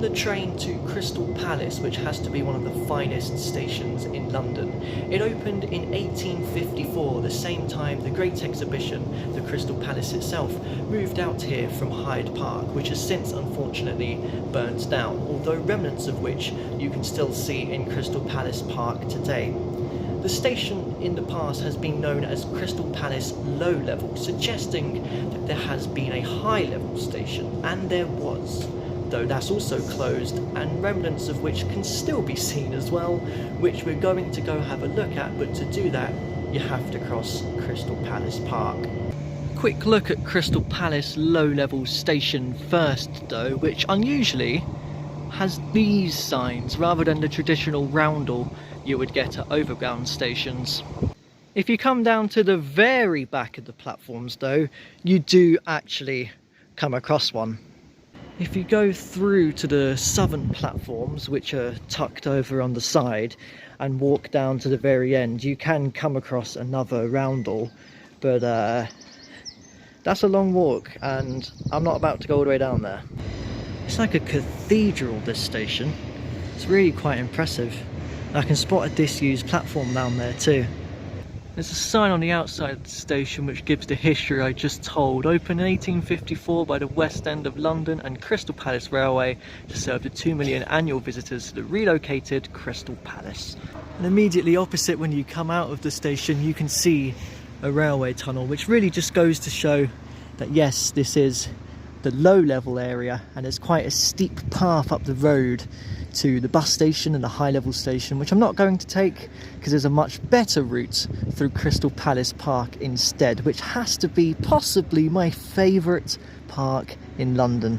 on the train to Crystal Palace, which has to be one of the finest stations in London. It opened in 1854, the same time the Great Exhibition, the Crystal Palace itself, moved out here from Hyde Park, which has since unfortunately burnt down, although remnants of which you can still see in Crystal Palace Park today. The station in the past has been known as Crystal Palace Low Level, suggesting that there has been a high level station, and there was, though that's also closed, and remnants of which can still be seen as well, which we're going to go have a look at, but to do that you have to cross Crystal Palace Park. Quick look at Crystal Palace Low Level Station first though, which unusually has these signs rather than the traditional roundel you would get at overground stations. If you come down to the very back of the platforms though, you do actually come across one. If you go through to the southern platforms, which are tucked over on the side, and walk down to the very end, you can come across another roundel, but that's a long walk and I'm not about to go all the way down there. It's like a cathedral, this station. It's really quite impressive. I can spot a disused platform down there too. There's a sign on the outside of the station which gives the history I just told. Opened in 1854 by the West End of London and Crystal Palace Railway to serve the 2 million annual visitors to the relocated Crystal Palace. And immediately opposite, when you come out of the station, you can see a railway tunnel, which really just goes to show that yes, this is the low level area, and there's quite a steep path up the road to the bus station and the high level station, which I'm not going to take because there's a much better route through Crystal Palace Park instead, which has to be possibly my favourite park in London.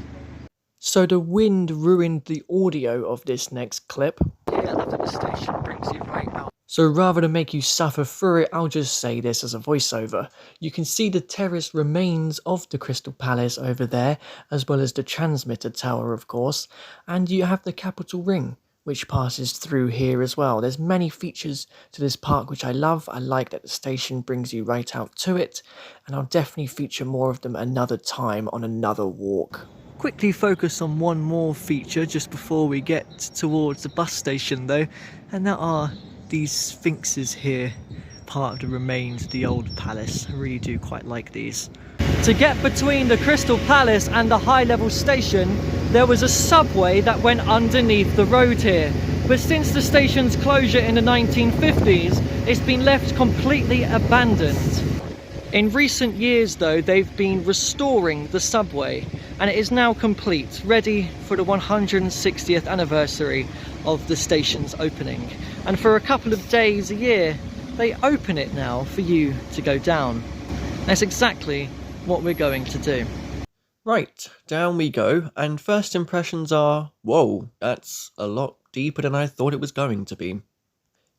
So the wind ruined the audio of this next clip. Yeah, I love that the station brings you right out. So rather than make you suffer through it, I'll just say this as a voiceover. You can see the terrace remains of the Crystal Palace over there, as well as the transmitter tower, of course, and you have the Capitol Ring, which passes through here as well. There's many features to this park which I love. I like that the station brings you right out to it, and I'll definitely feature more of them another time on another walk. Quickly focus on one more feature just before we get towards the bus station though, and that are these sphinxes here, part of the remains of the old palace. I really do quite like these. To get between the Crystal Palace and the high level station, there was a subway that went underneath the road here. But since the station's closure in the 1950s, it's been left completely abandoned. In recent years though, they've been restoring the subway, and it is now complete, ready for the 160th anniversary of the station's opening. And for a couple of days a year, they open it now for you to go down. That's exactly what we're going to do. Right, down we go, and first impressions are, whoa, that's a lot deeper than I thought it was going to be.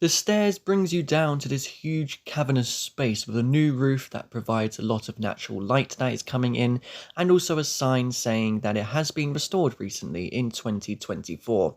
The stairs brings you down to this huge cavernous space with a new roof that provides a lot of natural light that is coming in, and also a sign saying that it has been restored recently in 2024.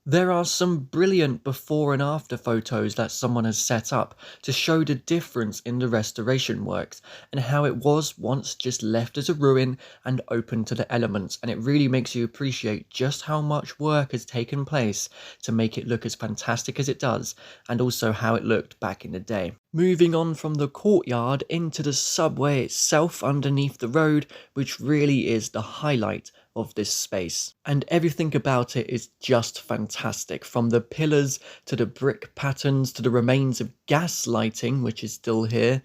There are some brilliant before and after photos that someone has set up to show the difference in the restoration works and how it was once just left as a ruin and open to the elements, and it really makes you appreciate just how much work has taken place to make it look as fantastic as it does, and also how it looked back in the day. Moving on from the courtyard into the subway itself underneath the road, which really is the highlight of this space, and everything about it is just fantastic, from the pillars to the brick patterns to the remains of gas lighting, which is still here.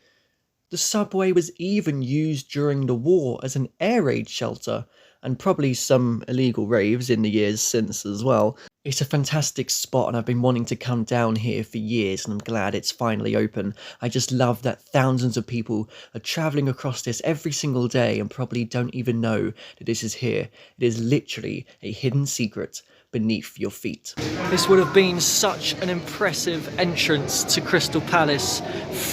The subway was even used during the war as an air raid shelter, and probably some illegal raves in the years since as well. It's a fantastic spot, and I've been wanting to come down here for years, and I'm glad it's finally open. I just love that thousands of people are travelling across this every single day and probably don't even know that this is here. It is literally a hidden secret beneath your feet. This would have been such an impressive entrance to Crystal Palace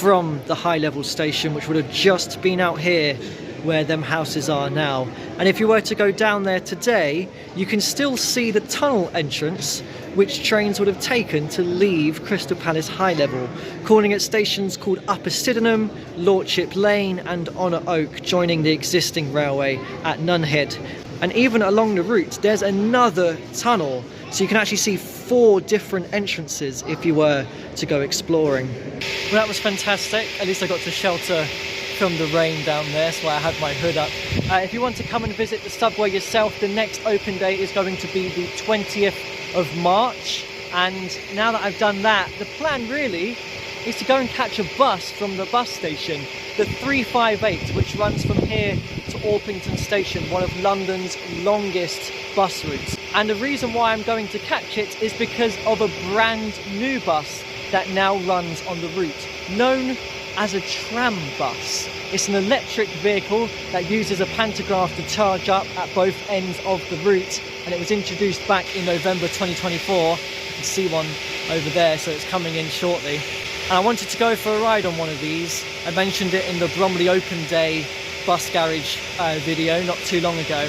from the high level station, which would have just been out here where them houses are now. And if you were to go down there today, you can still see the tunnel entrance which trains would have taken to leave Crystal Palace High Level, calling at stations called Upper Sydenham, Lordship Lane and Honour Oak, joining the existing railway at Nunhead. And even along the route, there's another tunnel. So you can actually see 4 different entrances if you were to go exploring. Well, that was fantastic. At least I got to shelter from the rain down there, so I had my hood up. If you want to come and visit the subway yourself, the next open day is going to be the 20th of March. And now that I've done that, the plan really is to go and catch a bus from the bus station, the 358, which runs from here to Orpington Station, one of London's longest bus routes. And the reason why I'm going to catch it is because of a brand new bus that now runs on the route, known as a tram bus. It's an electric vehicle that uses a pantograph to charge up at both ends of the route, and it was introduced back in November 2024. You can see one over there, so it's coming in shortly. And I wanted to go for a ride on one of these. I mentioned it in the Bromley Open Day bus garage video not too long ago.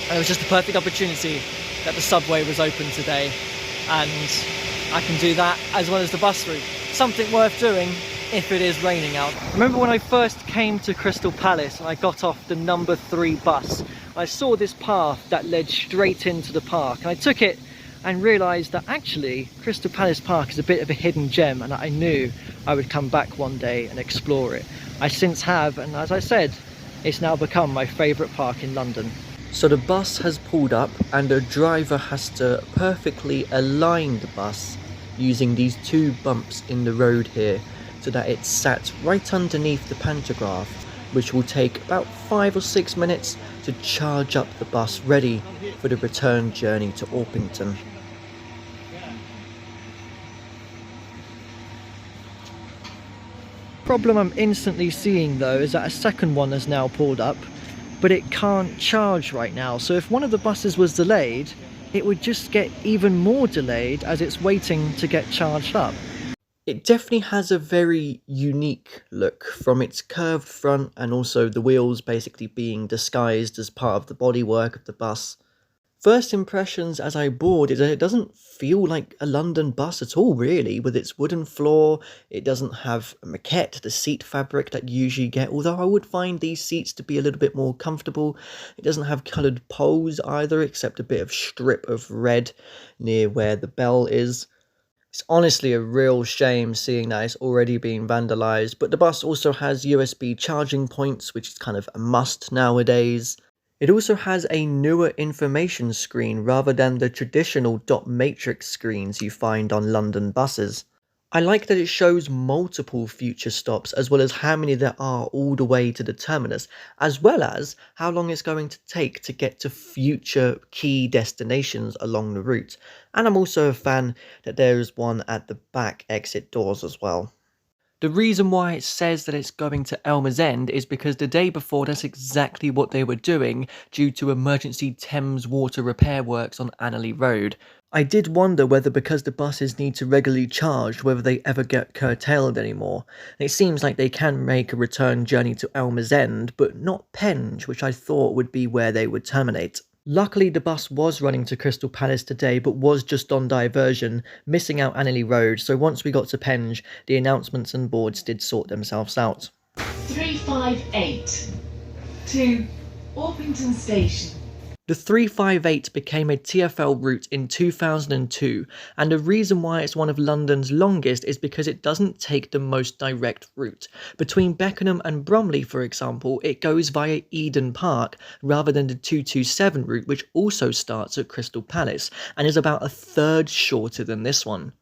And it was just a perfect opportunity that the subway was open today, and I can do that as well as the bus route. Something worth doing if it is raining out. Remember when I first came to Crystal Palace and I got off the number 3 bus, I saw this path that led straight into the park, and I took it and realised that actually Crystal Palace Park is a bit of a hidden gem, and I knew I would come back one day and explore it. I since have, and as I said, it's now become my favourite park in London. So the bus has pulled up and the driver has to perfectly align the bus using these 2 bumps in the road here so that it's sat right underneath the pantograph, which will take about 5 or 6 minutes to charge up the bus ready for the return journey to Orpington. Problem I'm instantly seeing though is that a second one has now pulled up, but it can't charge right now. So if one of the buses was delayed, it would just get even more delayed as it's waiting to get charged up. It definitely has a very unique look, from its curved front and also the wheels basically being disguised as part of the bodywork of the bus. First impressions as I board is that it doesn't feel like a London bus at all really, with its wooden floor. It doesn't have a maquette, the seat fabric that you usually get, although I would find these seats to be a little bit more comfortable. It doesn't have coloured poles either, except a bit of strip of red near where the bell is. It's honestly a real shame seeing that it's already been vandalised, but the bus also has USB charging points, which is kind of a must nowadays. It also has a newer information screen rather than the traditional dot matrix screens you find on London buses. I like that it shows multiple future stops as well as how many there are all the way to the terminus, as well as how long it's going to take to get to future key destinations along the route. And I'm also a fan that there is one at the back exit doors as well. The reason why it says that it's going to Elmer's End is because the day before that's exactly what they were doing due to emergency Thames water repair works on Annerley Road. I did wonder whether because the buses need to regularly charge, whether they ever get curtailed anymore. And it seems like they can make a return journey to Elmer's End, but not Penge, which I thought would be where they would terminate. Luckily the bus was running to Crystal Palace today, but was just on diversion, missing out Annerley Road, so once we got to Penge, the announcements and boards did sort themselves out. 358 to Orpington Station. The 358 became a TfL route in 2002, and the reason why it's one of London's longest is because it doesn't take the most direct route. Between Beckenham and Bromley, for example, it goes via Eden Park rather than the 227 route, which also starts at Crystal Palace and is about a third shorter than this one.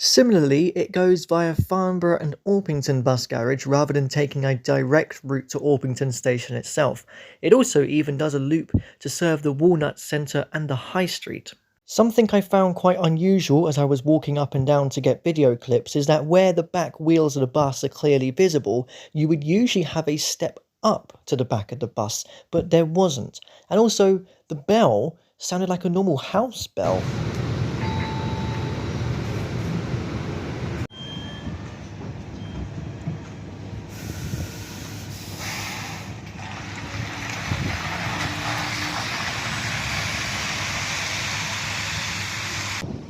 Similarly, it goes via Farnborough and Orpington bus garage rather than taking a direct route to Orpington station itself. It also even does a loop to serve the Walnut Centre and the High Street. Something I found quite unusual as I was walking up and down to get video clips is that where the back wheels of the bus are clearly visible, you would usually have a step up to the back of the bus, but there wasn't. And also, the bell sounded like a normal house bell.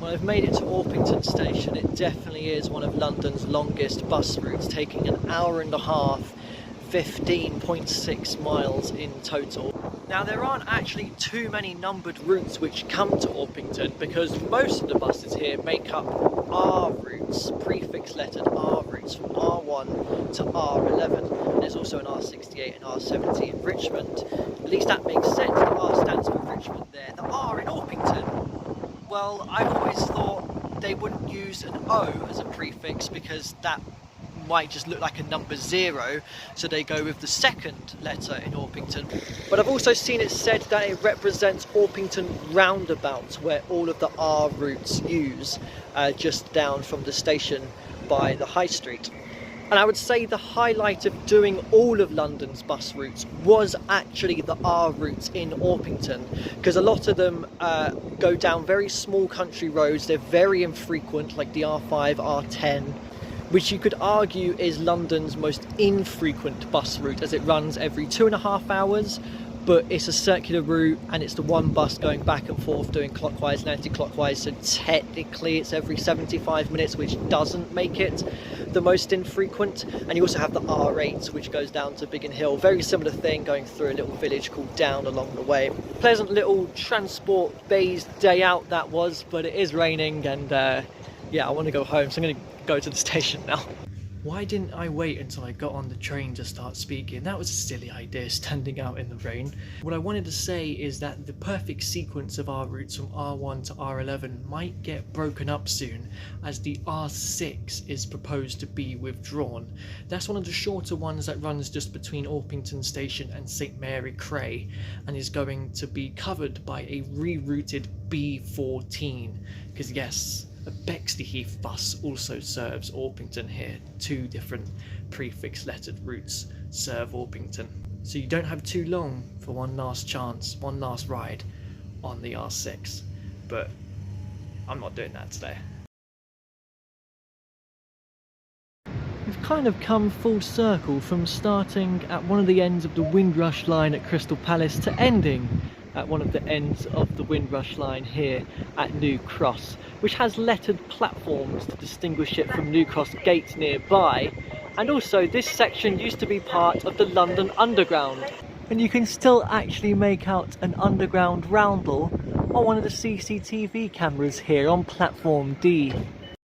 Well, I've made it to Orpington Station. It definitely is one of London's longest bus routes, taking an hour and a half, 15.6 miles in total. Now there aren't actually too many numbered routes which come to Orpington because most of the buses here make up R routes, prefix lettered R routes from R1 to R11. And there's also an R68 and R70 in Richmond. At least that makes sense, the R stands for Richmond there. The R in Orpington, well, I've always thought they wouldn't use an O as a prefix because that might just look like a number 0, so they go with the second letter in Orpington. But I've also seen it said that it represents Orpington roundabout, where all of the R routes use, just down from the station by the high street. And I would say the highlight of doing all of London's bus routes was actually the R routes in Orpington, because a lot of them go down very small country roads. They're very infrequent, like the R5, R10, which you could argue is London's most infrequent bus route, as it runs every 2.5 hours, but it's a circular route and it's the one bus going back and forth doing clockwise and anti-clockwise, so technically it's every 75 minutes, which doesn't make it the most infrequent. And you also have the R8, which goes down to Biggin Hill, very similar thing, going through a little village called Down along the way. Pleasant little transport-based day out that was, but it is raining and yeah, I want to go home, so I'm going to go to the station now. Why didn't I wait until I got on the train to start speaking? That was a silly idea, standing out in the rain. What I wanted to say is that the perfect sequence of our routes from R1 to R11 might get broken up soon, as the R6 is proposed to be withdrawn. That's one of the shorter ones that runs just between Orpington Station and St Mary Cray, and is going to be covered by a rerouted B14, because yes, a Bexley Heath bus also serves Orpington here. 2 different prefix lettered routes serve Orpington. So you don't have too long for one last chance, one last ride on the R6. But I'm not doing that today. We've kind of come full circle from starting at one of the ends of the Windrush line at Crystal Palace to ending at one of the ends of the Windrush line here at New Cross, which has lettered platforms to distinguish it from New Cross Gate nearby. And also this section used to be part of the London Underground, and you can still actually make out an underground roundel on one of the CCTV cameras here on platform D.